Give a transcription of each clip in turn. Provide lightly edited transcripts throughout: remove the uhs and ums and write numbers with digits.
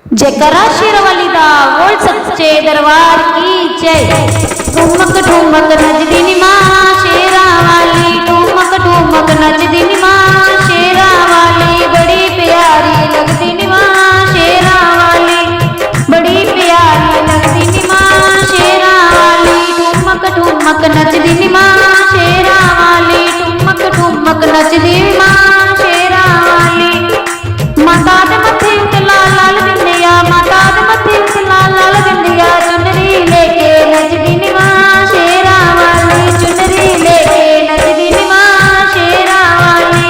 जयकारा शेरवाली दा बोल सच्चे दरबार की जय। ठुमक ठुमक नचदी नी मां शेरा वाली, ठुमक ठुमक नचदी नी मां शेरा वाली, बड़ी प्यारी लगदी नी मां शेरा वाली, बड़ी प्यारी लगदी नी मां शेरा वाली। ठुमक ठुमक नचदी नी मां शेरा वाली, ठुमक ठुमक नचदी मां शेरा वाली। माता दे मत्थे उत्ते लाल लाल बिंदिया, माता दे मत्थे उत्ते लाल लाल बिंदिया, चुनरी लेके नचदी नी मां शेरा वाली, चुनरी लेके नचदी नी मां शेरा वाली।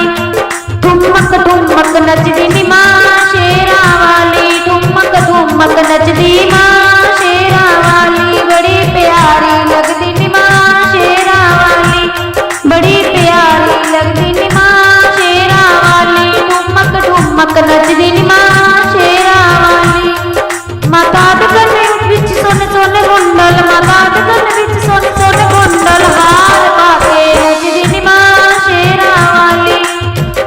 ठुमक ठुमक नचदी नी मां शेरा वाली, ठुमक ठुमक नचदी मां शेरा वाली, बड़ी प्यारी लगदी नी मां शेरा वाली, बड़ी प्यारी लगदी नी मां शेरा वाली। ठुमक ठुमक नचदी नी मां शेरा वाली। माता दे कन्ने विच सोने सोने कुंडल, माता दे कन्ने विच सोने सोने कुंडल, हार पाके नचदी नी मां शेरा वाली,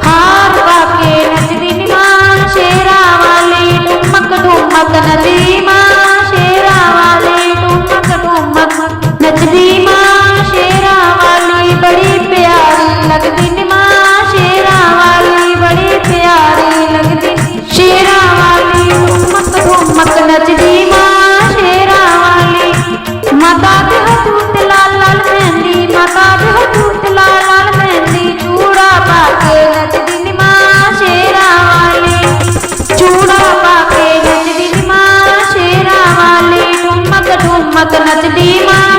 हार पाके नचदी नी मां शेरा वाली। ठुमक ठुमक नचदी मां शेरा वाली, ठुमक ठुमक नचदी मां शेरा वाली, बड़ी प्यारी लगदी नी मां शेरा वाली, बड़ी प्यारी लगदी शेरा वाली। ठुमक ठुमक नचदी मां शेरा वाली। माता दे हत्थ उत्ते लाल लाल मेहंदी, माता दे हत्थ उत्ते लाल लाल मेहंदी, चूड़ा पाके नचदी नी मां शेरा वाली, चूड़ा पाके नचदी नी मां शेरा वाली। ठुमक ठुमक नचदी मां